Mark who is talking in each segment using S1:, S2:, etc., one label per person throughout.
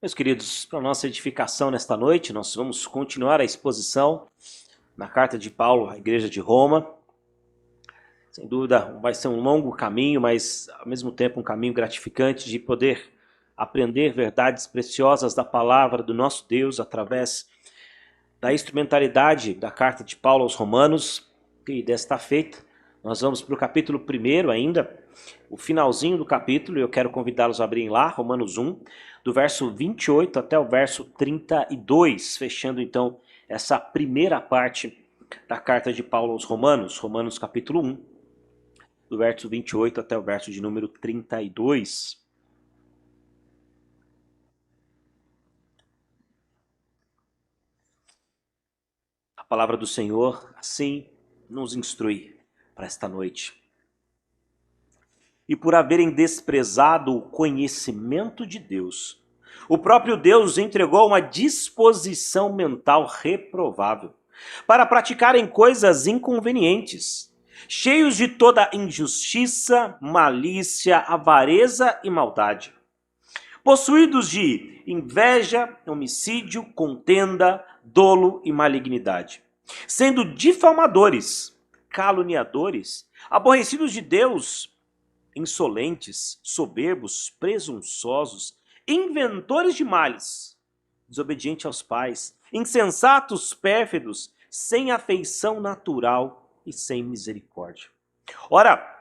S1: Meus queridos, para nossa edificação nesta noite, nós vamos continuar a exposição na carta de Paulo à Igreja de Roma. Sem dúvida, vai ser um longo caminho, mas ao mesmo tempo um caminho gratificante de poder aprender verdades preciosas da palavra do nosso Deus através da instrumentalidade da carta de Paulo aos Romanos. E desta feita, nós vamos para o capítulo 1 ainda, o finalzinho do capítulo, e eu quero convidá-los a abrirem lá, Romanos 1, do verso 28 até o verso 32, fechando então essa primeira parte da carta de Paulo aos Romanos, Romanos capítulo 1, do verso 28 até o verso de número 32. A palavra do Senhor assim nos instrui para esta noite. E por haverem desprezado o conhecimento de Deus, o próprio Deus entregou uma disposição mental reprovável para praticarem coisas inconvenientes, cheios de toda injustiça, malícia, avareza e maldade, possuídos de inveja, homicídio, contenda, dolo e malignidade, sendo difamadores, caluniadores, aborrecidos de Deus, insolentes, soberbos, presunçosos, inventores de males, desobedientes aos pais, insensatos, pérfidos, sem afeição natural e sem misericórdia. Ora,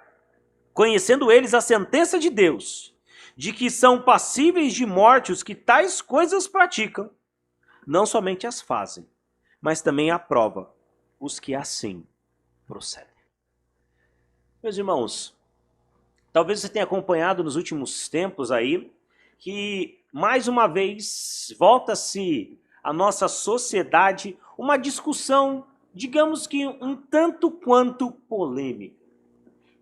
S1: conhecendo eles a sentença de Deus, de que são passíveis de morte os que tais coisas praticam, não somente as fazem, mas também aprova os que assim procedem. Meus irmãos, talvez você tenha acompanhado nos últimos tempos aí que, mais uma vez, volta-se à nossa sociedade uma discussão, digamos que um tanto quanto polêmica,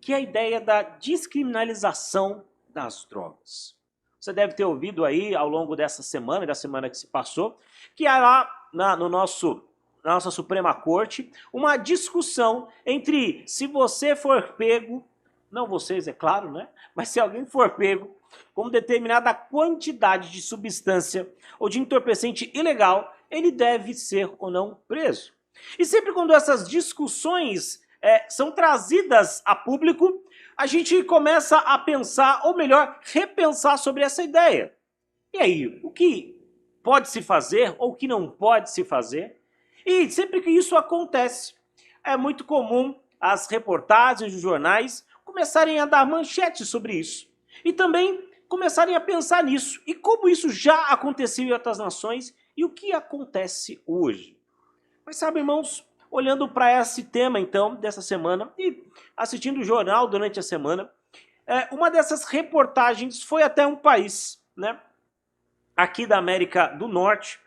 S1: que é a ideia da descriminalização das drogas. Você deve ter ouvido aí ao longo dessa semana e da semana que se passou, que há lá na nossa Suprema Corte uma discussão entre se você for pego, não vocês, é claro, né? Mas se alguém for pego com determinada quantidade de substância ou de entorpecente ilegal, ele deve ser ou não preso. E sempre quando essas discussões são trazidas a público, a gente começa a pensar, ou melhor, repensar sobre essa ideia. E aí, o que pode se fazer ou o que não pode se fazer? E sempre que isso acontece, é muito comum as reportagens dos jornais começarem a dar manchetes sobre isso. E também começarem a pensar nisso. E como isso já aconteceu em outras nações e o que acontece hoje. Mas sabe, irmãos, olhando para esse tema então, dessa semana, e assistindo o jornal durante a semana, uma dessas reportagens foi até um país, né, aqui da América do Norte,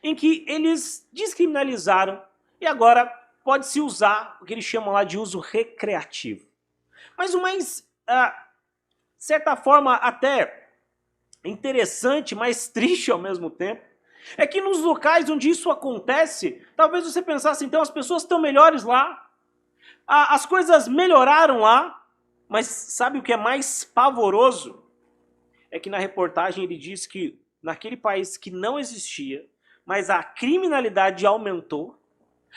S1: em que eles descriminalizaram e agora pode-se usar o que eles chamam lá de uso recreativo. Mas o mais, de certa forma, até interessante, mas triste ao mesmo tempo, é que nos locais onde isso acontece, talvez você pensasse, então, as pessoas estão melhores lá, as coisas melhoraram lá, mas sabe o que é mais pavoroso? É que na reportagem ele diz que naquele país que não existia, mas a criminalidade aumentou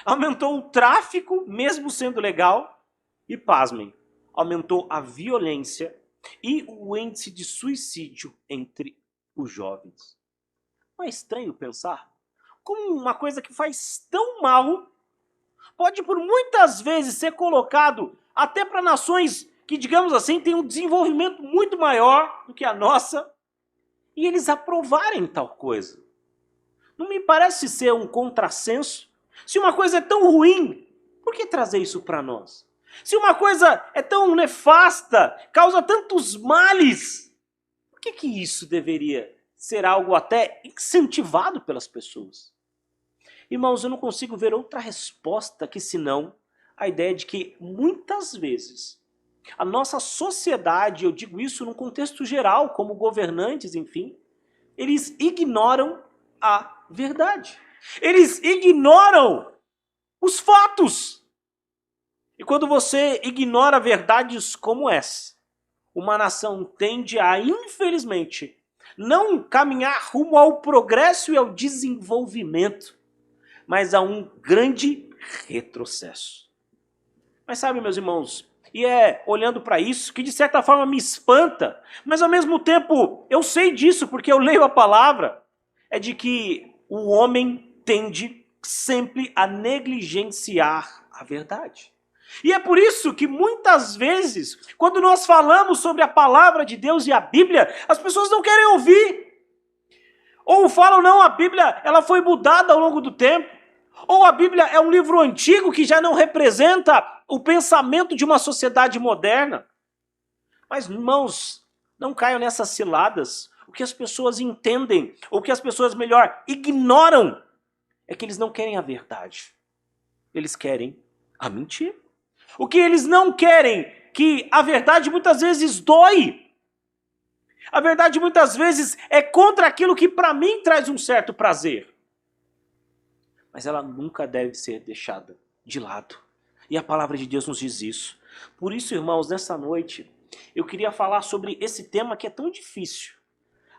S1: o tráfico, mesmo sendo legal, e pasmem, aumentou a violência e o índice de suicídio entre os jovens. Não é estranho pensar como uma coisa que faz tão mal pode por muitas vezes ser colocado até para nações que, digamos assim, têm um desenvolvimento muito maior do que a nossa, e eles aprovarem tal coisa. Não me parece ser um contrassenso? Se uma coisa é tão ruim, por que trazer isso para nós? Se uma coisa é tão nefasta, causa tantos males, por que isso deveria ser algo até incentivado pelas pessoas? Irmãos, eu não consigo ver outra resposta que senão a ideia de que muitas vezes a nossa sociedade, eu digo isso num contexto geral, como governantes, enfim, eles ignoram a verdade. Eles ignoram os fatos. E quando você ignora verdades como essa, uma nação tende a, infelizmente, Não caminhar rumo ao progresso e ao desenvolvimento, mas a um grande retrocesso. Mas sabe, meus irmãos, e é olhando para isso que de certa forma me espanta, mas ao mesmo tempo eu sei disso porque eu leio a palavra, é de que o homem tende sempre a negligenciar a verdade. E é por isso que muitas vezes, quando nós falamos sobre a palavra de Deus e a Bíblia, as pessoas não querem ouvir. Ou falam, não, a Bíblia ela foi mudada ao longo do tempo. Ou a Bíblia é um livro antigo que já não representa o pensamento de uma sociedade moderna. Mas, irmãos, não caiam nessas ciladas. O que as pessoas entendem, ou o que as pessoas, melhor, ignoram, é que eles não querem a verdade. Eles querem a mentira. O que eles não querem, que a verdade muitas vezes dói. A verdade muitas vezes é contra aquilo que para mim traz um certo prazer. Mas ela nunca deve ser deixada de lado. E a palavra de Deus nos diz isso. Por isso, irmãos, nessa noite, eu queria falar sobre esse tema que é tão difícil.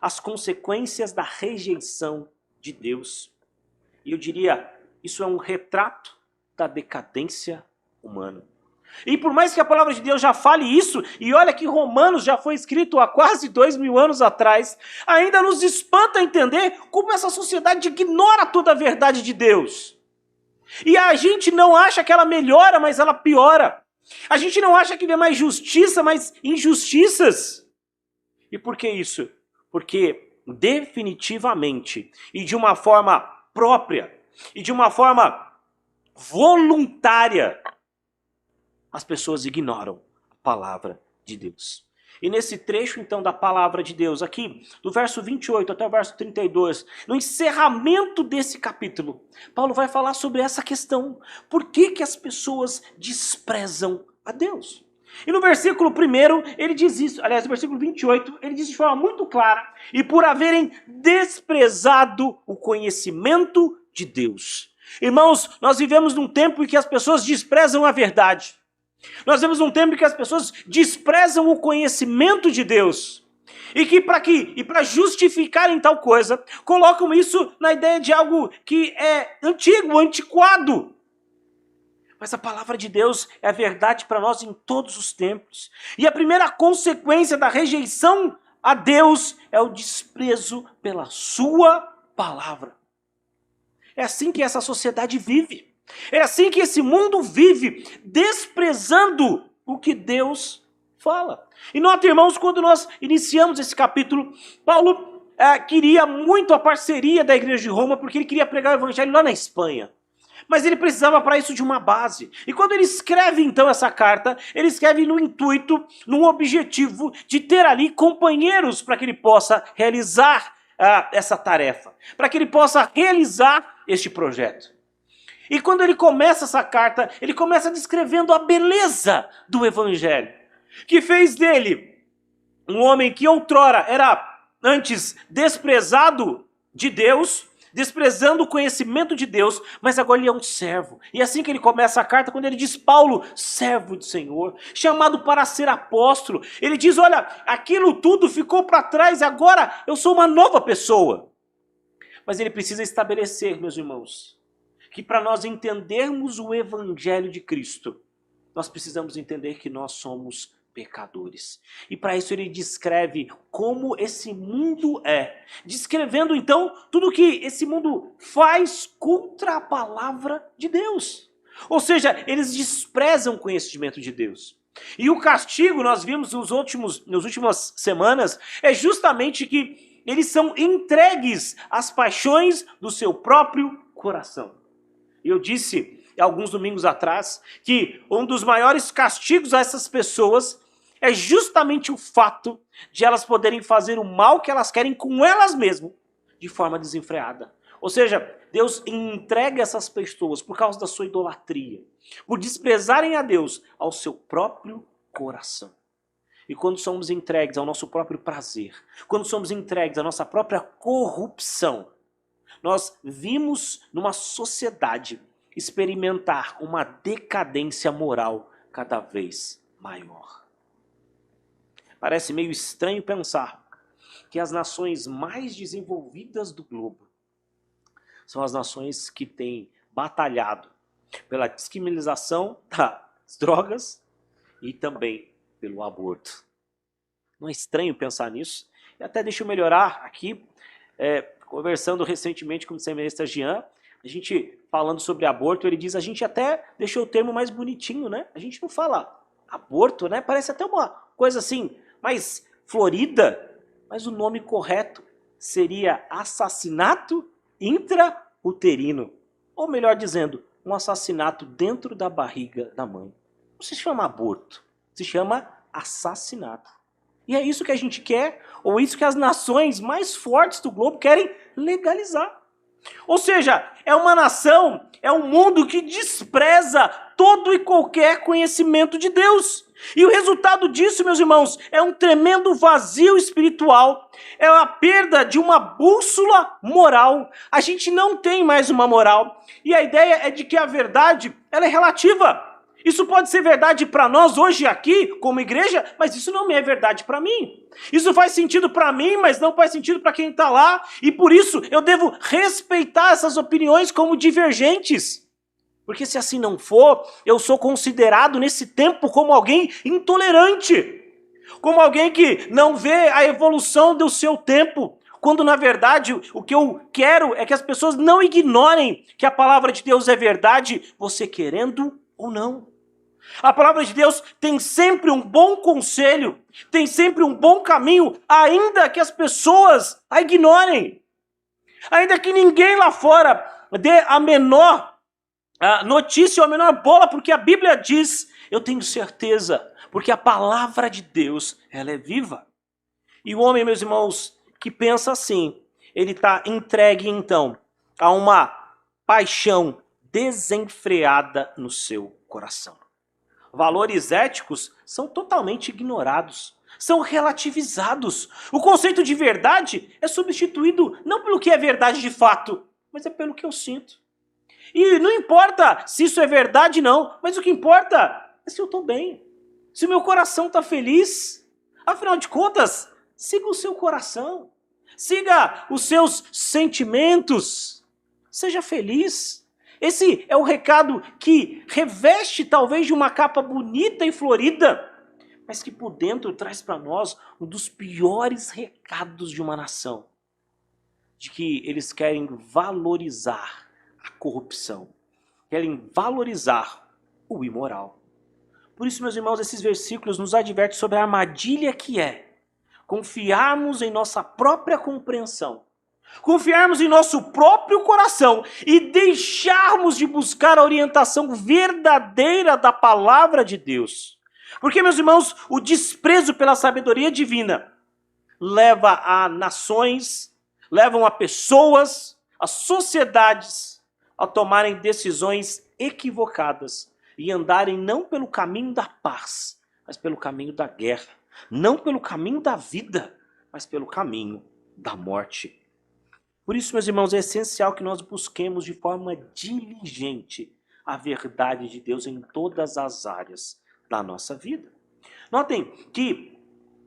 S1: As consequências da rejeição de Deus. E eu diria, isso é um retrato da decadência humana. E por mais que a palavra de Deus já fale isso, e olha que Romanos já foi escrito há quase 2000 anos atrás, ainda nos espanta entender como essa sociedade ignora toda a verdade de Deus. E a gente não acha que ela melhora, mas ela piora. A gente não acha que vê mais justiça, mas injustiças. E por que isso? Porque definitivamente, e de uma forma própria, e de uma forma voluntária, as pessoas ignoram a palavra de Deus. E nesse trecho, então, da palavra de Deus, aqui, do verso 28 até o verso 32, no encerramento desse capítulo, Paulo vai falar sobre essa questão. Por que que as pessoas desprezam a Deus? E no versículo 1, ele diz isso, aliás, no versículo 28, ele diz de forma muito clara, e por haverem desprezado o conhecimento de Deus. Irmãos, nós vivemos num tempo em que as pessoas desprezam a verdade. Nós vemos um tempo em que as pessoas desprezam o conhecimento de Deus. E para justificarem tal coisa, colocam isso na ideia de algo que é antigo, antiquado. Mas a palavra de Deus é a verdade para nós em todos os tempos. E a primeira consequência da rejeição a Deus é o desprezo pela sua palavra. É assim que essa sociedade vive. É assim que esse mundo vive, desprezando o que Deus fala. E nota, irmãos, quando nós iniciamos esse capítulo, Paulo queria muito a parceria da igreja de Roma, porque ele queria pregar o evangelho lá na Espanha. Mas ele precisava para isso de uma base. E quando ele escreve então essa carta, ele escreve no intuito, no objetivo de ter ali companheiros para que ele possa realizar essa tarefa, para que ele possa realizar este projeto. E quando ele começa essa carta, ele começa descrevendo a beleza do evangelho, que fez dele um homem que outrora era antes desprezado de Deus, desprezando o conhecimento de Deus, mas agora ele é um servo. E assim que ele começa a carta, quando ele diz Paulo, servo do Senhor, chamado para ser apóstolo, ele diz, olha, aquilo tudo ficou para trás, agora eu sou uma nova pessoa. Mas ele precisa estabelecer, meus irmãos, que para nós entendermos o evangelho de Cristo, nós precisamos entender que nós somos pecadores. E para isso ele descreve como esse mundo é, descrevendo então tudo que esse mundo faz contra a palavra de Deus. Ou seja, eles desprezam o conhecimento de Deus. E o castigo, nós vimos nas últimas semanas, é justamente que eles são entregues às paixões do seu próprio coração. Eu disse alguns domingos atrás que um dos maiores castigos a essas pessoas é justamente o fato de elas poderem fazer o mal que elas querem com elas mesmas, de forma desenfreada. Ou seja, Deus entrega essas pessoas por causa da sua idolatria, por desprezarem a Deus ao seu próprio coração. E quando somos entregues ao nosso próprio prazer, quando somos entregues à nossa própria corrupção, nós vimos numa sociedade experimentar uma decadência moral cada vez maior. Parece meio estranho pensar que as nações mais desenvolvidas do globo são as nações que têm batalhado pela descriminalização das drogas e também pelo aborto. Não é estranho pensar nisso? E até deixa eu melhorar aqui, conversando recentemente com o vice-ministro Jean, a gente falando sobre aborto, ele diz, a gente até deixou o termo mais bonitinho, né? A gente não fala aborto, né? Parece até uma coisa assim, mais florida, mas o nome correto seria assassinato intrauterino. Ou melhor dizendo, um assassinato dentro da barriga da mãe. Não se chama aborto, se chama assassinato. E é isso que a gente quer, ou isso que as nações mais fortes do globo querem legalizar. Ou seja, é uma nação, é um mundo que despreza todo e qualquer conhecimento de Deus. E o resultado disso, meus irmãos, é um tremendo vazio espiritual, é a perda de uma bússola moral. A gente não tem mais uma moral. E a ideia é de que a verdade, ela é relativa. Isso pode ser verdade para nós hoje aqui, como igreja, mas isso não é verdade para mim. Isso faz sentido para mim, mas não faz sentido para quem está lá. E por isso eu devo respeitar essas opiniões como divergentes. Porque se assim não for, eu sou considerado nesse tempo como alguém intolerante. Como alguém que não vê a evolução do seu tempo. Quando na verdade o que eu quero é que as pessoas não ignorem que a palavra de Deus é verdade, você querendo ou não. A palavra de Deus tem sempre um bom conselho, tem sempre um bom caminho, ainda que as pessoas a ignorem. Ainda que ninguém lá fora dê a menor notícia ou a menor bola, porque a Bíblia diz, eu tenho certeza, porque a palavra de Deus, ela é viva. E o homem, meus irmãos, que pensa assim, ele está entregue então a uma paixão desenfreada no seu coração. Valores éticos são totalmente ignorados, são relativizados. O conceito de verdade é substituído não pelo que é verdade de fato, mas é pelo que eu sinto. E não importa se isso é verdade não, mas o que importa é se eu estou bem, se o meu coração está feliz. Afinal de contas, siga o seu coração, siga os seus sentimentos, seja feliz. Esse é o recado que reveste talvez de uma capa bonita e florida, mas que por dentro traz para nós um dos piores recados de uma nação. De que eles querem valorizar a corrupção, querem valorizar o imoral. Por isso, meus irmãos, esses versículos nos advertem sobre a armadilha que é confiarmos em nossa própria compreensão, confiarmos em nosso próprio coração e deixarmos de buscar a orientação verdadeira da palavra de Deus. Porque, meus irmãos, o desprezo pela sabedoria divina leva a nações, levam a pessoas, a sociedades a tomarem decisões equivocadas e andarem não pelo caminho da paz, mas pelo caminho da guerra. Não pelo caminho da vida, mas pelo caminho da morte. Por isso, meus irmãos, é essencial que nós busquemos de forma diligente a verdade de Deus em todas as áreas da nossa vida. Notem que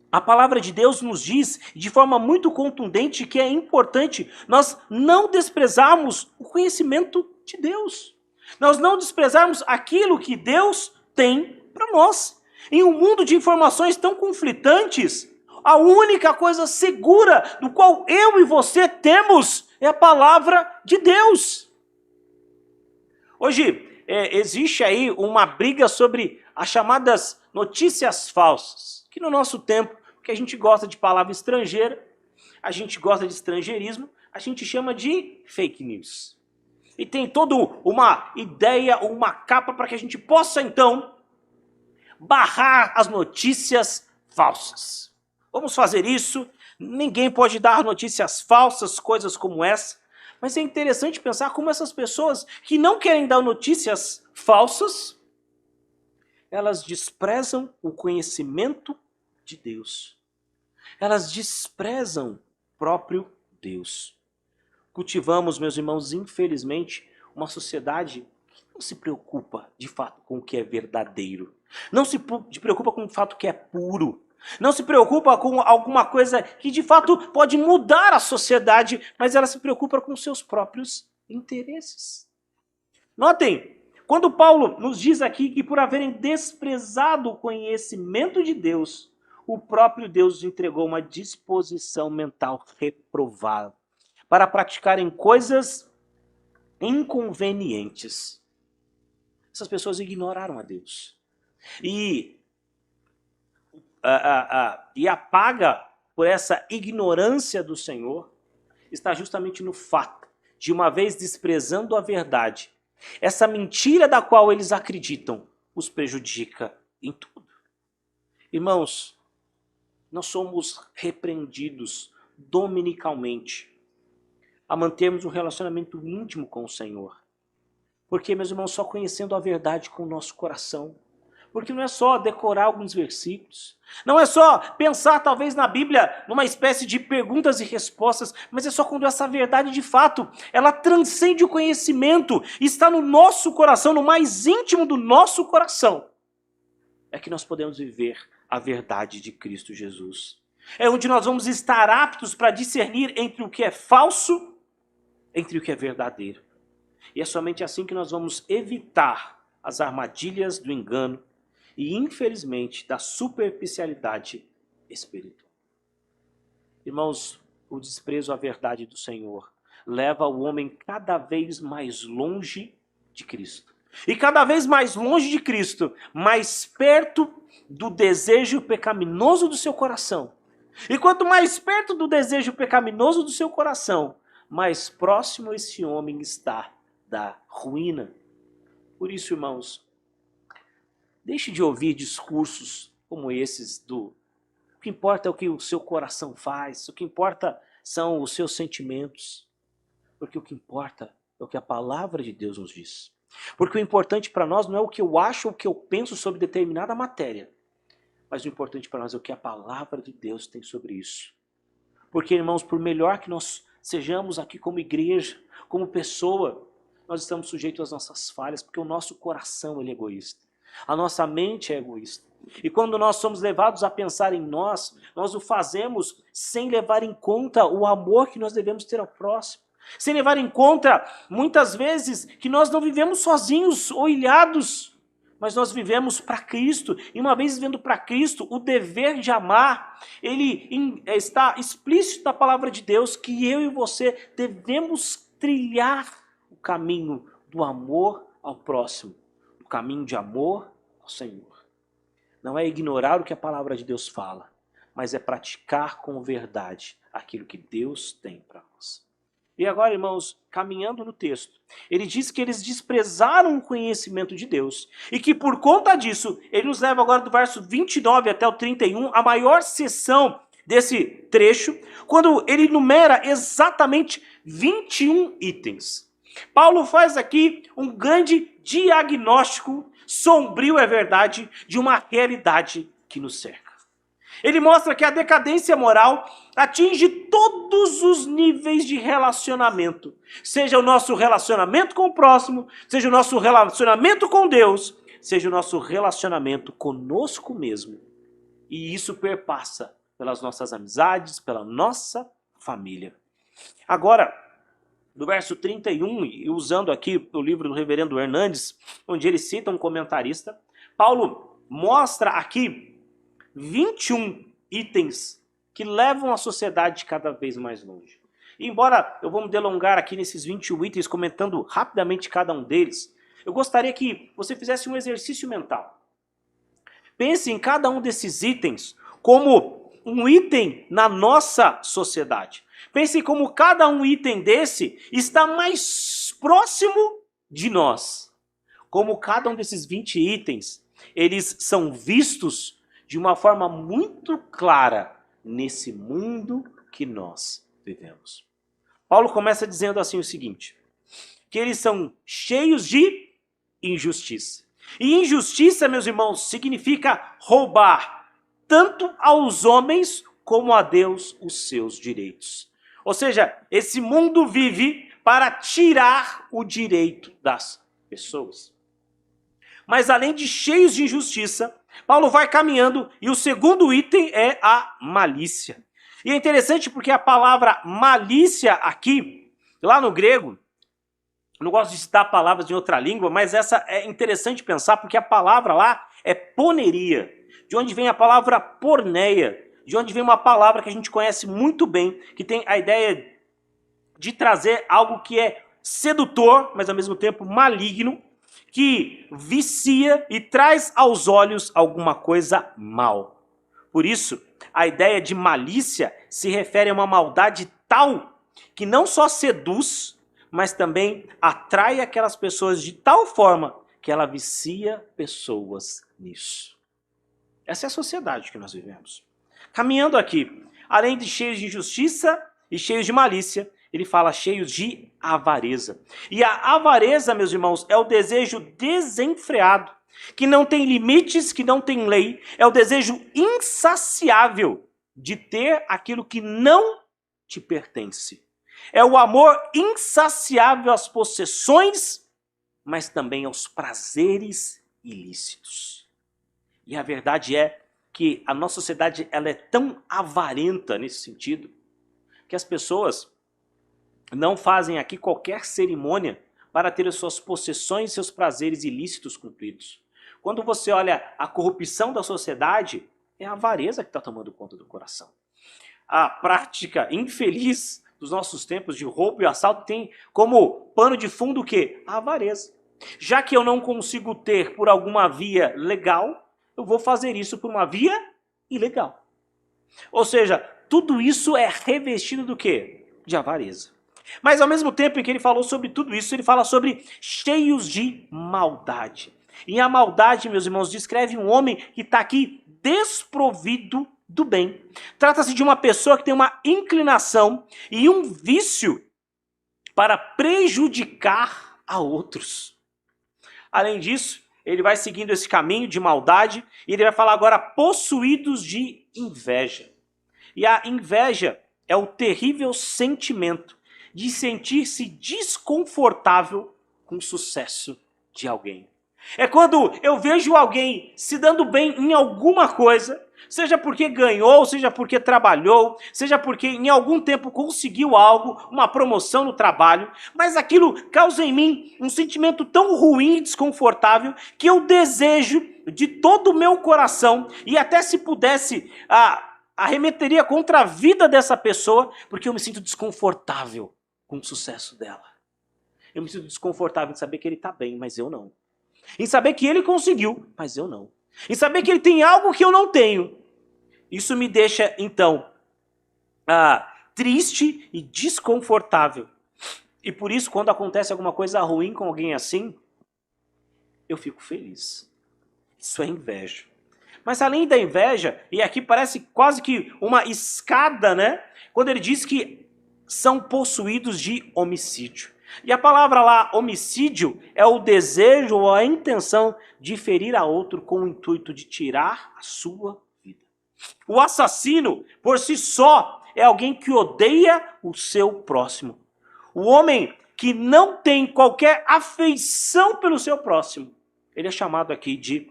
S1: a palavra de Deus nos diz de forma muito contundente que é importante nós não desprezarmos o conhecimento de Deus. Nós não desprezarmos aquilo que Deus tem para nós. Em um mundo de informações tão conflitantes, a única coisa segura do qual eu e você temos é a palavra de Deus. Hoje existe aí uma briga sobre as chamadas notícias falsas, que no nosso tempo, que a gente gosta de palavra estrangeira, a gente gosta de estrangeirismo, a gente chama de fake news. E tem toda uma ideia, uma capa para que a gente possa então barrar as notícias falsas. Vamos fazer isso, ninguém pode dar notícias falsas, coisas como essa, mas é interessante pensar como essas pessoas que não querem dar notícias falsas, elas desprezam o conhecimento de Deus. Elas desprezam o próprio Deus. Cultivamos, meus irmãos, infelizmente, uma sociedade que não se preocupa de fato com o que é verdadeiro. Não se preocupa com o fato que é puro. Não se preocupa com alguma coisa que de fato pode mudar a sociedade, mas ela se preocupa com seus próprios interesses. Notem, quando Paulo nos diz aqui que por haverem desprezado o conhecimento de Deus, o próprio Deus entregou uma disposição mental reprovável para praticarem coisas inconvenientes. Essas pessoas ignoraram a Deus. E a paga por essa ignorância do Senhor está justamente no fato de, uma vez desprezando a verdade, essa mentira da qual eles acreditam os prejudica em tudo. Irmãos, nós somos repreendidos dominicalmente a mantermos um relacionamento íntimo com o Senhor. Porque, meus irmãos, só conhecendo a verdade com o nosso coração. Porque não é só decorar alguns versículos, não é só pensar talvez na Bíblia numa espécie de perguntas e respostas, mas é só quando essa verdade de fato, ela transcende o conhecimento, está no nosso coração, no mais íntimo do nosso coração, é que nós podemos viver a verdade de Cristo Jesus. É onde nós vamos estar aptos para discernir entre o que é falso, entre o que é verdadeiro. E é somente assim que nós vamos evitar as armadilhas do engano e, infelizmente, da superficialidade espiritual. Irmãos, o desprezo à verdade do Senhor leva o homem cada vez mais longe de Cristo. E cada vez mais longe de Cristo, mais perto do desejo pecaminoso do seu coração. E quanto mais perto do desejo pecaminoso do seu coração, mais próximo esse homem está da ruína. Por isso, irmãos, deixe de ouvir discursos como esses do o que importa é o que o seu coração faz, o que importa são os seus sentimentos, porque o que importa é o que a palavra de Deus nos diz. Porque o importante para nós não é o que eu acho ou o que eu penso sobre determinada matéria, mas o importante para nós é o que a palavra de Deus tem sobre isso. Porque, irmãos, por melhor que nós sejamos aqui como igreja, como pessoa, nós estamos sujeitos às nossas falhas, porque o nosso coração ele é egoísta. A nossa mente é egoísta. E quando nós somos levados a pensar em nós o fazemos sem levar em conta o amor que nós devemos ter ao próximo. Sem levar em conta, muitas vezes, que nós não vivemos sozinhos ou ilhados, mas nós vivemos para Cristo. E uma vez vivendo para Cristo, o dever de amar, ele está explícito na palavra de Deus, que eu e você devemos trilhar o caminho do amor ao próximo, o caminho de amor ao Senhor. Não é ignorar o que a palavra de Deus fala, mas é praticar com verdade aquilo que Deus tem para nós. E agora, irmãos, caminhando no texto, ele diz que eles desprezaram o conhecimento de Deus e que por conta disso, ele nos leva agora do verso 29 até o 31, a maior seção desse trecho, quando ele enumera exatamente 21 itens. Paulo faz aqui um grande diagnóstico, sombrio é verdade, de uma realidade que nos cerca. Ele mostra que a decadência moral atinge todos os níveis de relacionamento. Seja o nosso relacionamento com o próximo, seja o nosso relacionamento com Deus, seja o nosso relacionamento conosco mesmo. E isso perpassa pelas nossas amizades, pela nossa família. Agora, do verso 31, e usando aqui o livro do reverendo Hernandes, onde ele cita um comentarista, Paulo mostra aqui 21 itens que levam a sociedade cada vez mais longe. E embora eu vou me delongar aqui nesses 21 itens, comentando rapidamente cada um deles, eu gostaria que você fizesse um exercício mental. Pense em cada um desses itens como um item na nossa sociedade. Pense como cada um item desse está mais próximo de nós. Como cada um desses 20 itens, eles são vistos de uma forma muito clara nesse mundo que nós vivemos. Paulo começa dizendo assim o seguinte, que eles são cheios de injustiça. E injustiça, meus irmãos, significa roubar tanto aos homens como a Deus os seus direitos. Ou seja, esse mundo vive para tirar o direito das pessoas. Mas além de cheios de injustiça, Paulo vai caminhando e o segundo item é a malícia. E é interessante porque a palavra malícia aqui, lá no grego, eu não gosto de citar palavras em outra língua, mas essa é interessante pensar porque a palavra lá é poneria, de onde vem a palavra porneia, de onde vem uma palavra que a gente conhece muito bem, que tem a ideia de trazer algo que é sedutor, mas ao mesmo tempo maligno, que vicia e traz aos olhos alguma coisa mal. Por isso, a ideia de malícia se refere a uma maldade tal que não só seduz, mas também atrai aquelas pessoas de tal forma que ela vicia pessoas nisso. Essa é a sociedade que nós vivemos. Caminhando aqui, além de cheios de injustiça e cheios de malícia, ele fala cheios de avareza. E a avareza, meus irmãos, é o desejo desenfreado, que não tem limites, que não tem lei, é o desejo insaciável de ter aquilo que não te pertence. É o amor insaciável às possessões, mas também aos prazeres ilícitos. E a verdade é que a nossa sociedade ela é tão avarenta nesse sentido, que as pessoas não fazem aqui qualquer cerimônia para ter as suas possessões e seus prazeres ilícitos cumpridos. Quando você olha a corrupção da sociedade, é a avareza que está tomando conta do coração. A prática infeliz dos nossos tempos de roubo e assalto tem como pano de fundo o quê? A avareza. Já que eu não consigo ter por alguma via legal, eu vou fazer isso por uma via ilegal. Ou seja, tudo isso é revestido do quê? De avareza. Mas ao mesmo tempo em que ele falou sobre tudo isso, ele fala sobre cheios de maldade. E a maldade, meus irmãos, descreve um homem que está aqui desprovido do bem. Trata-se de uma pessoa que tem uma inclinação e um vício para prejudicar a outros. Além disso, ele vai seguindo esse caminho de maldade e ele vai falar agora possuídos de inveja. E a inveja é o terrível sentimento de sentir-se desconfortável com o sucesso de alguém. É quando eu vejo alguém se dando bem em alguma coisa, seja porque ganhou, seja porque trabalhou, seja porque em algum tempo conseguiu algo, uma promoção no trabalho, mas aquilo causa em mim um sentimento tão ruim e desconfortável que eu desejo de todo o meu coração e até se pudesse arremeteria contra a vida dessa pessoa, porque eu me sinto desconfortável com o sucesso dela. Eu me sinto desconfortável em saber que ele está bem, mas eu não. Em saber que ele conseguiu, mas eu não. Em saber que ele tem algo que eu não tenho. Isso me deixa, então, triste e desconfortável. E por isso, quando acontece alguma coisa ruim com alguém assim, eu fico feliz. Isso é inveja. Mas além da inveja, e aqui parece quase que uma escada, né? Quando ele diz que são possuídos de homicídio. E a palavra lá, homicídio, é o desejo ou a intenção de ferir a outro com o intuito de tirar a sua vida. O assassino, por si só, é alguém que odeia o seu próximo. O homem que não tem qualquer afeição pelo seu próximo, ele é chamado aqui de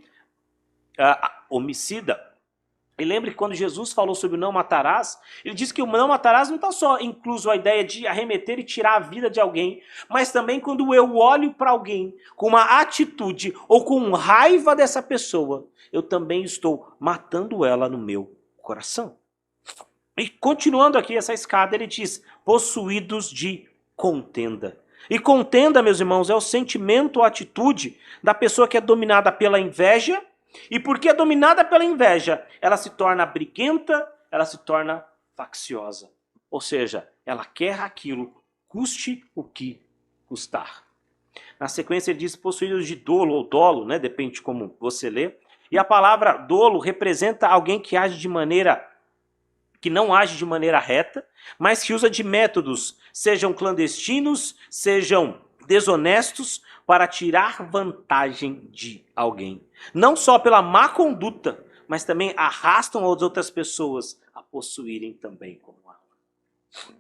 S1: homicida. E lembre que quando Jesus falou sobre o não matarás, ele disse que o não matarás não está só incluso a ideia de arremeter e tirar a vida de alguém, mas também quando eu olho para alguém com uma atitude ou com raiva dessa pessoa, eu também estou matando ela no meu coração. E continuando aqui essa escada, ele diz, possuídos de contenda. E contenda, meus irmãos, é o sentimento ou atitude da pessoa que é dominada pela inveja. E porque é dominada pela inveja, ela se torna briguenta, ela se torna facciosa. Ou seja, ela quer aquilo, custe o que custar. Na sequência ele diz possuídos de dolo ou dolo, né? Depende de como você lê. E a palavra dolo representa alguém que age de maneira, que não age de maneira reta, mas que usa de métodos, sejam clandestinos, sejam desonestos, para tirar vantagem de alguém. Não só pela má conduta, mas também arrastam as outras pessoas a possuírem também como ela.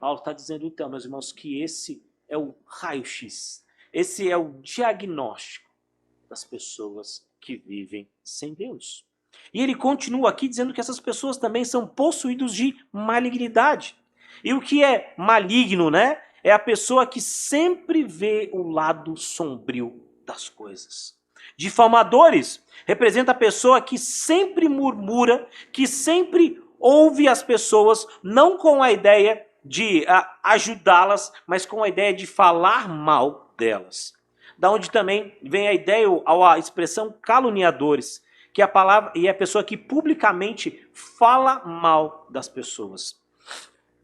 S1: Paulo está dizendo então, meus irmãos, que esse é o raio-x, esse é o diagnóstico das pessoas que vivem sem Deus. E ele continua aqui dizendo que essas pessoas também são possuídos de malignidade. E o que é maligno, né? É a pessoa que sempre vê o lado sombrio das coisas. Difamadores representa a pessoa que sempre murmura, que sempre ouve as pessoas, não com a ideia de ajudá-las, mas com a ideia de falar mal delas. Da onde também vem a ideia, a expressão caluniadores, que é a palavra e é a pessoa que publicamente fala mal das pessoas.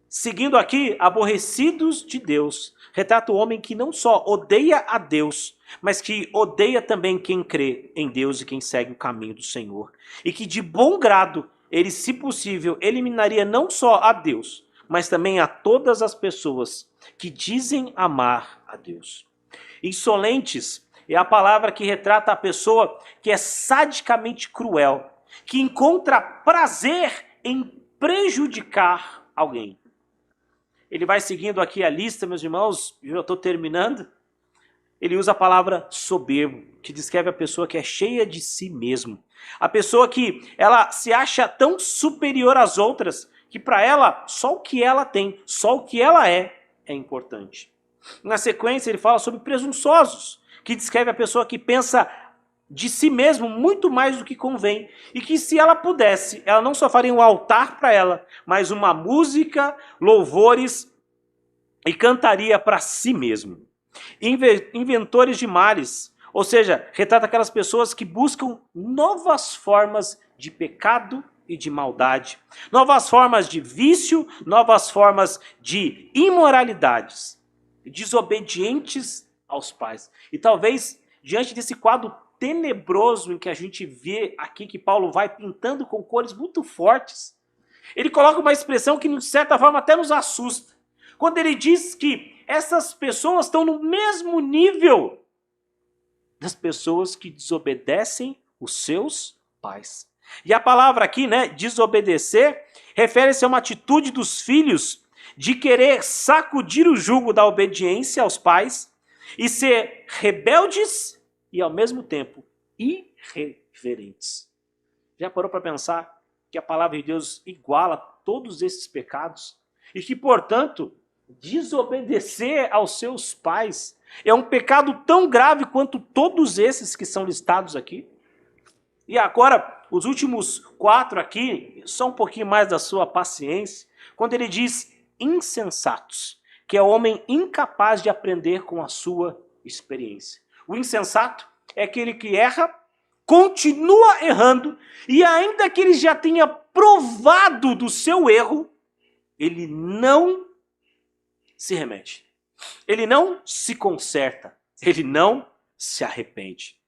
S1: Seguindo aqui, aborrecidos de Deus, retrata o homem que não só odeia a Deus, mas que odeia também quem crê em Deus e quem segue o caminho do Senhor. E que de bom grado, ele, se possível, eliminaria não só a Deus, mas também a todas as pessoas que dizem amar a Deus. Insolentes é a palavra que retrata a pessoa que é sadicamente cruel, que encontra prazer em prejudicar alguém. Ele vai seguindo aqui a lista, meus irmãos, eu estou terminando. Ele usa a palavra soberbo, que descreve a pessoa que é cheia de si mesmo. A pessoa que ela se acha tão superior às outras, que para ela só o que ela tem, só o que ela é importante. Na sequência ele fala sobre presunçosos, que descreve a pessoa que pensa de si mesmo muito mais do que convém, e que se ela pudesse, ela não só faria um altar para ela, mas uma música, louvores, e cantaria para si mesmo. Inventores de males, ou seja, retrata aquelas pessoas que buscam novas formas de pecado e de maldade, novas formas de vício, novas formas de imoralidades, desobedientes aos pais. E talvez, diante desse quadro tenebroso em que a gente vê aqui, que Paulo vai pintando com cores muito fortes, ele coloca uma expressão que, de certa forma, até nos assusta. Quando ele diz que essas pessoas estão no mesmo nível das pessoas que desobedecem os seus pais. E a palavra aqui, né, desobedecer, refere-se a uma atitude dos filhos de querer sacudir o jugo da obediência aos pais e ser rebeldes e, ao mesmo tempo, irreverentes. Já parou para pensar que a palavra de Deus iguala todos esses pecados? E que, portanto, desobedecer aos seus pais é um pecado tão grave quanto todos esses que são listados aqui? E agora, os últimos 4 aqui, só um pouquinho mais da sua paciência, quando ele diz insensatos, que é o homem incapaz de aprender com a sua experiência. O insensato é aquele que erra, continua errando, e ainda que ele já tenha provado do seu erro, ele não se remete. Ele não se conserta. Ele não se arrepende.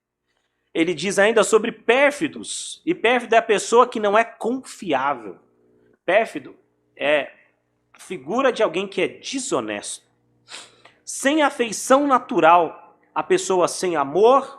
S1: Ele diz ainda sobre pérfidos. E pérfido é a pessoa que não é confiável. Pérfido é a figura de alguém que é desonesto. Sem afeição natural, a pessoa sem amor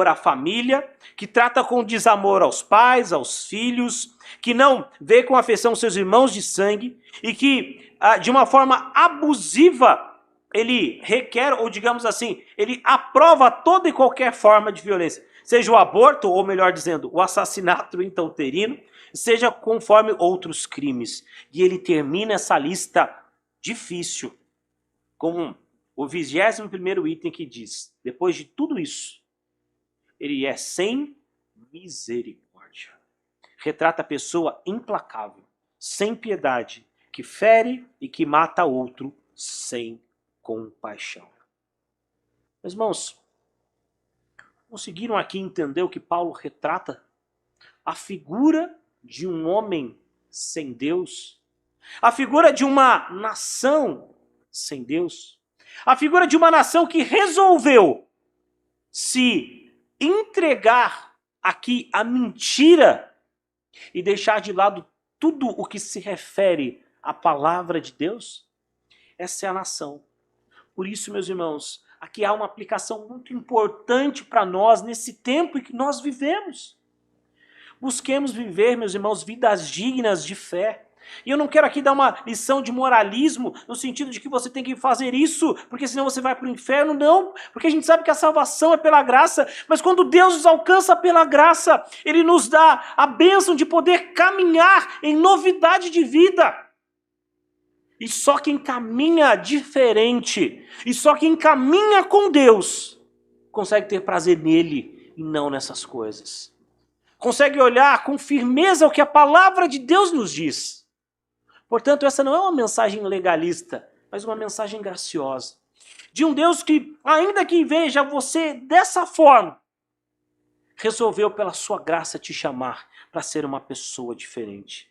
S1: à família, que trata com desamor aos pais, aos filhos, que não vê com afeição seus irmãos de sangue e que, de uma forma abusiva, ele requer, ou digamos assim, ele aprova toda e qualquer forma de violência, seja o aborto, ou melhor dizendo, o assassinato intrauterino, seja conforme outros crimes. E ele termina essa lista difícil com o 21º item que diz, depois de tudo isso, ele é sem misericórdia. Retrata a pessoa implacável, sem piedade, que fere e que mata outro sem compaixão. Meus irmãos, conseguiram aqui entender o que Paulo retrata? A figura de um homem sem Deus, a figura de uma nação sem Deus, a figura de uma nação que resolveu se entregar aqui à mentira e deixar de lado tudo o que se refere à palavra de Deus. Essa é a nação. Por isso, meus irmãos, aqui há uma aplicação muito importante para nós nesse tempo em que nós vivemos. Busquemos viver, meus irmãos, vidas dignas de fé. E eu não quero aqui dar uma lição de moralismo, no sentido de que você tem que fazer isso, porque senão você vai para o inferno. Não, porque a gente sabe que a salvação é pela graça, mas quando Deus nos alcança pela graça, Ele nos dá a bênção de poder caminhar em novidade de vida. E só quem caminha diferente, e só quem caminha com Deus, consegue ter prazer nele e não nessas coisas. Consegue olhar com firmeza o que a palavra de Deus nos diz. Portanto, essa não é uma mensagem legalista, mas uma mensagem graciosa. De um Deus que, ainda que veja você dessa forma, resolveu pela sua graça te chamar para ser uma pessoa diferente.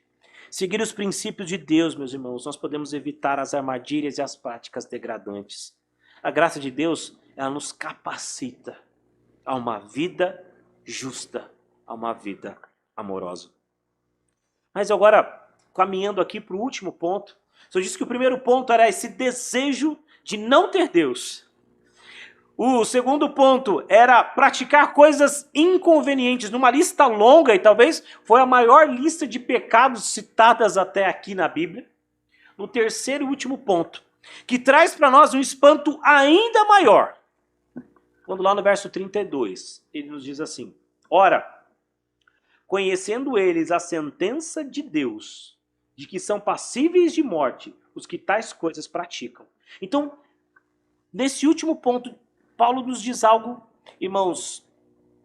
S1: Seguir os princípios de Deus, meus irmãos, nós podemos evitar as armadilhas e as práticas degradantes. A graça de Deus, ela nos capacita a uma vida justa, a uma vida amorosa. Mas agora, caminhando aqui para o último ponto, eu disse que o primeiro ponto era esse desejo de não ter Deus. O segundo ponto era praticar coisas inconvenientes, numa lista longa, e talvez foi a maior lista de pecados citadas até aqui na Bíblia. No terceiro e último ponto, que traz para nós um espanto ainda maior. Quando lá no verso 32, ele nos diz assim: ora, conhecendo eles a sentença de Deus, de que são passíveis de morte os que tais coisas praticam. Então, nesse último ponto, Paulo nos diz algo, irmãos,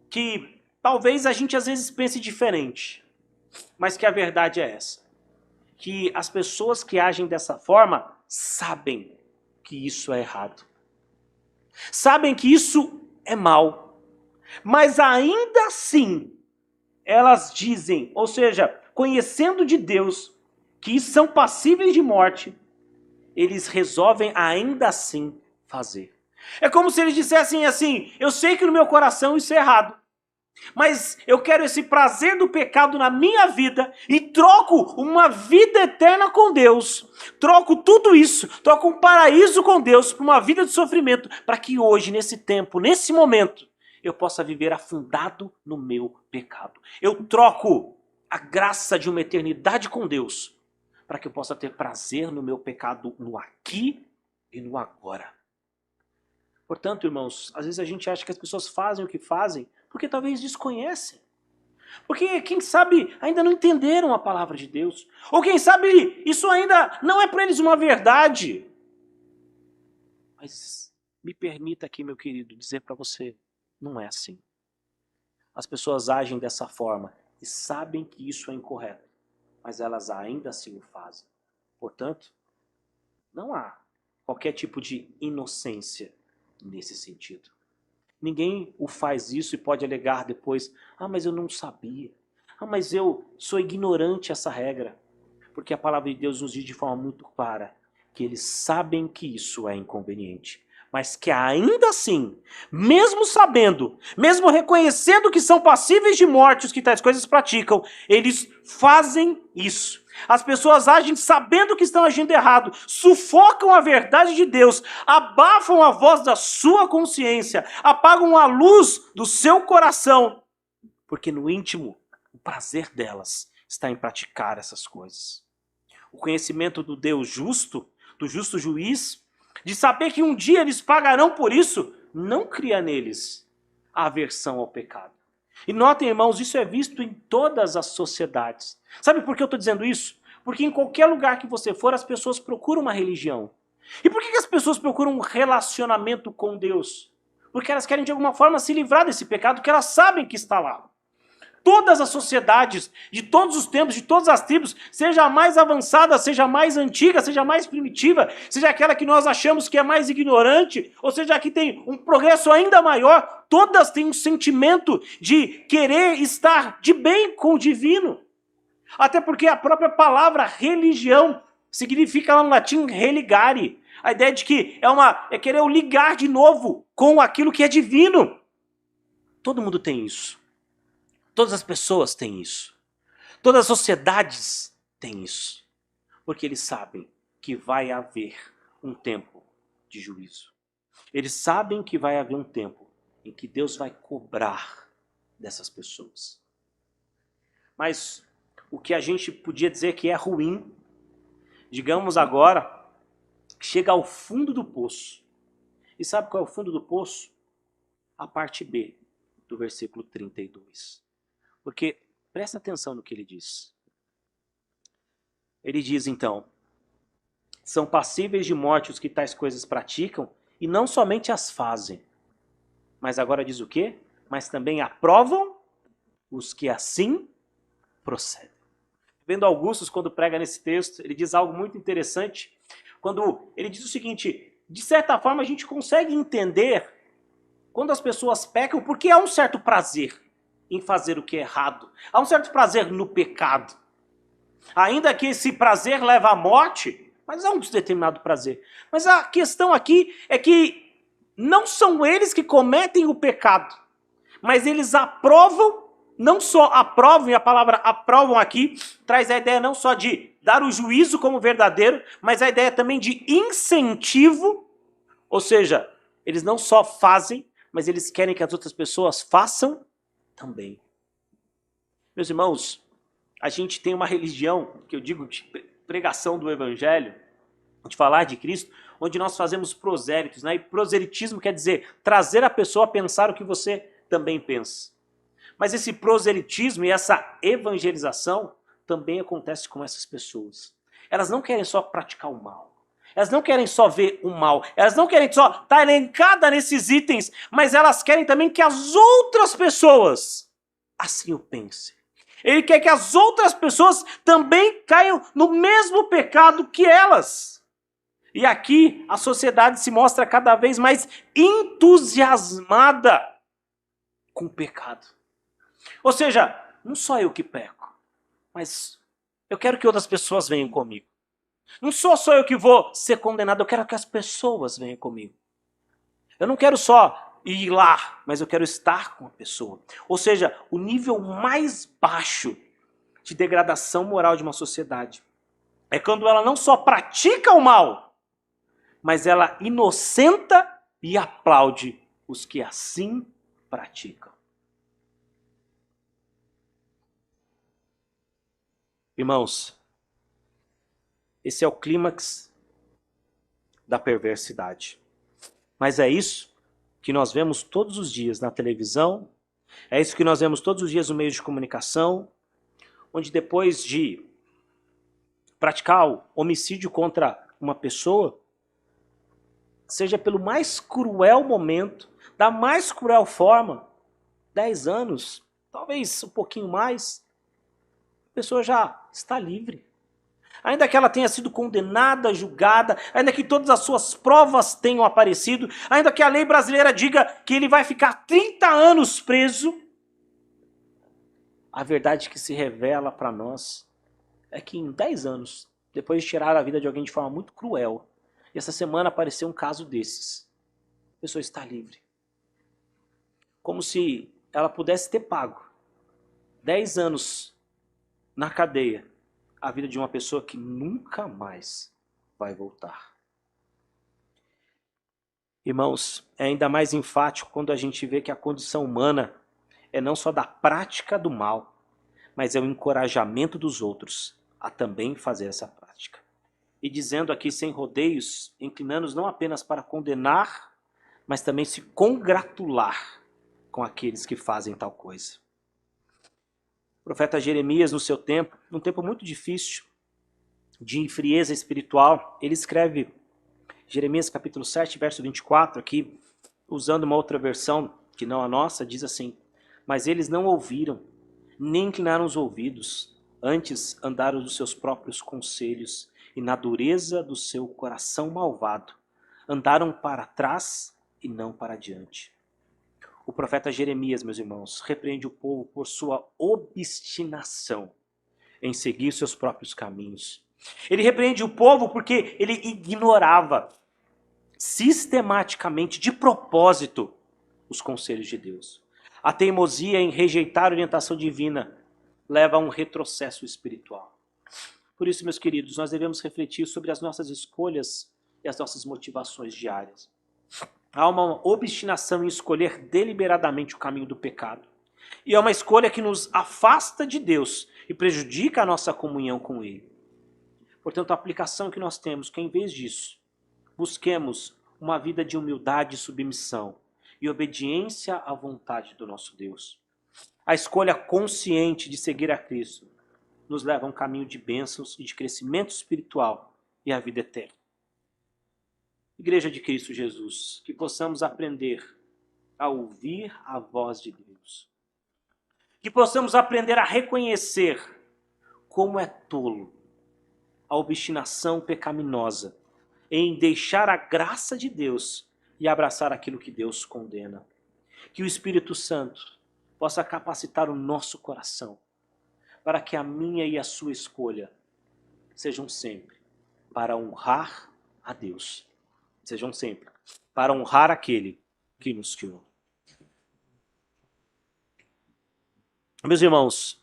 S1: que talvez a gente às vezes pense diferente, mas que a verdade é essa. Que as pessoas que agem dessa forma sabem que isso é errado. Sabem que isso é mal. Mas ainda assim, elas dizem, ou seja, conhecendo de Deus, que são passíveis de morte, eles resolvem ainda assim fazer. É como se eles dissessem assim: eu sei que no meu coração isso é errado, mas eu quero esse prazer do pecado na minha vida e troco uma vida eterna com Deus. Troco tudo isso, troco um paraíso com Deus por uma vida de sofrimento, para que hoje, nesse tempo, nesse momento, eu possa viver afundado no meu pecado. Eu troco a graça de uma eternidade com Deus para que eu possa ter prazer no meu pecado no aqui e no agora. Portanto, irmãos, às vezes a gente acha que as pessoas fazem o que fazem porque talvez desconhecem. Porque, quem sabe, ainda não entenderam a palavra de Deus. Ou quem sabe, isso ainda não é para eles uma verdade. Mas me permita aqui, meu querido, dizer para você, não é assim. As pessoas agem dessa forma e sabem que isso é incorreto, mas elas ainda assim o fazem. Portanto, não há qualquer tipo de inocência nesse sentido. Ninguém o faz isso e pode alegar depois: ah, mas eu não sabia. Ah, mas eu sou ignorante a essa regra. Porque a palavra de Deus nos diz de forma muito clara que eles sabem que isso é inconveniente, mas que ainda assim, mesmo sabendo, mesmo reconhecendo que são passíveis de morte os que tais coisas praticam, eles fazem isso. As pessoas agem sabendo que estão agindo errado, sufocam a verdade de Deus, abafam a voz da sua consciência, apagam a luz do seu coração, porque no íntimo, o prazer delas está em praticar essas coisas. O conhecimento do Deus justo, do justo juiz, de saber que um dia eles pagarão por isso, não cria neles a aversão ao pecado. E notem, irmãos, isso é visto em todas as sociedades. Sabe por que eu estou dizendo isso? Porque em qualquer lugar que você for, as pessoas procuram uma religião. E por que as pessoas procuram um relacionamento com Deus? Porque elas querem de alguma forma se livrar desse pecado que elas sabem que está lá. Todas as sociedades, de todos os tempos, de todas as tribos, seja a mais avançada, seja a mais antiga, seja a mais primitiva, seja aquela que nós achamos que é mais ignorante, ou seja a que tem um progresso ainda maior, todas têm um sentimento de querer estar de bem com o divino. Até porque a própria palavra religião significa lá no latim religare. A ideia de que é querer ligar de novo com aquilo que é divino. Todo mundo tem isso. Todas as pessoas têm isso. Todas as sociedades têm isso. Porque eles sabem que vai haver um tempo de juízo. Eles sabem que vai haver um tempo em que Deus vai cobrar dessas pessoas. Mas o que a gente podia dizer que é ruim, digamos agora, chega ao fundo do poço. E sabe qual é o fundo do poço? A parte B do versículo 32. Porque presta atenção no que ele diz. Ele diz então: são passíveis de morte os que tais coisas praticam, e não somente as fazem. Mas agora diz o quê? Mas também aprovam os que assim procedem. Vendo Augustus, quando prega nesse texto, ele diz algo muito interessante. Quando ele diz o seguinte: de certa forma a gente consegue entender quando as pessoas pecam, porque há um certo prazer em fazer o que é errado. Há um certo prazer no pecado. Ainda que esse prazer leve à morte, mas há um determinado prazer. Mas a questão aqui é que não são eles que cometem o pecado, mas eles aprovam, não só aprovam, e a palavra aprovam aqui traz a ideia não só de dar o juízo como verdadeiro, mas a ideia também de incentivo, ou seja, eles não só fazem, mas eles querem que as outras pessoas façam também. Meus irmãos, a gente tem uma religião, que eu digo de pregação do evangelho, de falar de Cristo, onde nós fazemos prosélitos, né? E proselitismo quer dizer trazer a pessoa a pensar o que você também pensa. Mas esse proselitismo e essa evangelização também acontece com essas pessoas. Elas não querem só praticar o mal. Elas não querem só ver o mal. Elas não querem só estar elencadas nesses itens, mas elas querem também que as outras pessoas assim o pensem. Ele quer que as outras pessoas também caiam no mesmo pecado que elas. E aqui a sociedade se mostra cada vez mais entusiasmada com o pecado. Ou seja, não só eu que peco, mas eu quero que outras pessoas venham comigo. Não sou só eu que vou ser condenado, eu quero que as pessoas venham comigo. Eu não quero só ir lá, mas eu quero estar com a pessoa. Ou seja, o nível mais baixo de degradação moral de uma sociedade é quando ela não só pratica o mal, mas ela inocenta e aplaude os que assim praticam. Irmãos, esse é o clímax da perversidade. Mas é isso que nós vemos todos os dias na televisão, é isso que nós vemos todos os dias no meio de comunicação, onde depois de praticar o homicídio contra uma pessoa, seja pelo mais cruel momento, da mais cruel forma, 10 anos, talvez um pouquinho mais, a pessoa já está livre. Ainda que ela tenha sido condenada, julgada, ainda que todas as suas provas tenham aparecido, ainda que a lei brasileira diga que ele vai ficar 30 anos preso, a verdade que se revela para nós é que em 10 anos, depois de tirar a vida de alguém de forma muito cruel, e essa semana apareceu um caso desses, a pessoa está livre. Como se ela pudesse ter pago 10 anos na cadeia a vida de uma pessoa que nunca mais vai voltar. Irmãos, é ainda mais enfático quando a gente vê que a condição humana é não só da prática do mal, mas é o encorajamento dos outros a também fazer essa prática. E dizendo aqui sem rodeios, inclinando-nos não apenas para condenar, mas também se congratular com aqueles que fazem tal coisa. O profeta Jeremias, no seu tempo, num tempo muito difícil, de frieza espiritual, ele escreve Jeremias capítulo 7, verso 24, aqui, usando uma outra versão que não a nossa, diz assim: mas eles não ouviram, nem inclinaram os ouvidos, antes andaram dos seus próprios conselhos, e na dureza do seu coração malvado, andaram para trás e não para diante. O profeta Jeremias, meus irmãos, repreende o povo por sua obstinação em seguir seus próprios caminhos. Ele repreende o povo porque ele ignorava sistematicamente, de propósito, os conselhos de Deus. A teimosia em rejeitar a orientação divina leva a um retrocesso espiritual. Por isso, meus queridos, nós devemos refletir sobre as nossas escolhas e as nossas motivações diárias. Há uma obstinação em escolher deliberadamente o caminho do pecado. E é uma escolha que nos afasta de Deus e prejudica a nossa comunhão com Ele. Portanto, a aplicação que nós temos, que em vez disso, busquemos uma vida de humildade e submissão e obediência à vontade do nosso Deus. A escolha consciente de seguir a Cristo nos leva a um caminho de bênçãos e de crescimento espiritual e a vida eterna. Igreja de Cristo Jesus, que possamos aprender a ouvir a voz de Deus. Que possamos aprender a reconhecer como é tolo a obstinação pecaminosa em deixar a graça de Deus e abraçar aquilo que Deus condena. Que o Espírito Santo possa capacitar o nosso coração para que a minha e a sua escolha sejam sempre para honrar a Deus. Sejam sempre para honrar aquele que nos criou. Meus irmãos,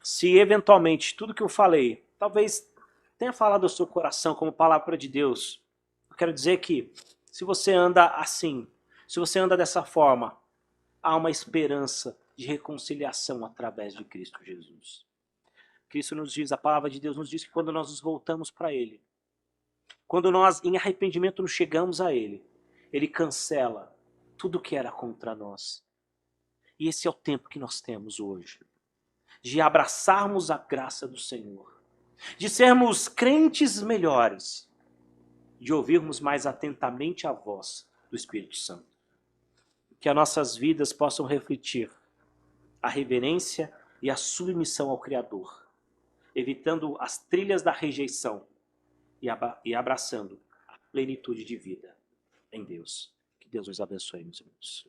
S1: se eventualmente tudo que eu falei, talvez tenha falado ao seu coração como palavra de Deus, eu quero dizer que se você anda assim, se você anda dessa forma, há uma esperança de reconciliação através de Cristo Jesus. Cristo nos diz, a palavra de Deus nos diz que quando nós nos voltamos para Ele, quando nós em arrependimento nos chegamos a Ele, Ele cancela tudo que era contra nós. E esse é o tempo que nós temos hoje, de abraçarmos a graça do Senhor, de sermos crentes melhores, de ouvirmos mais atentamente a voz do Espírito Santo. Que as nossas vidas possam refletir a reverência e a submissão ao Criador, evitando as trilhas da rejeição e abraçando a plenitude de vida em Deus. Que Deus nos abençoe, meus irmãos.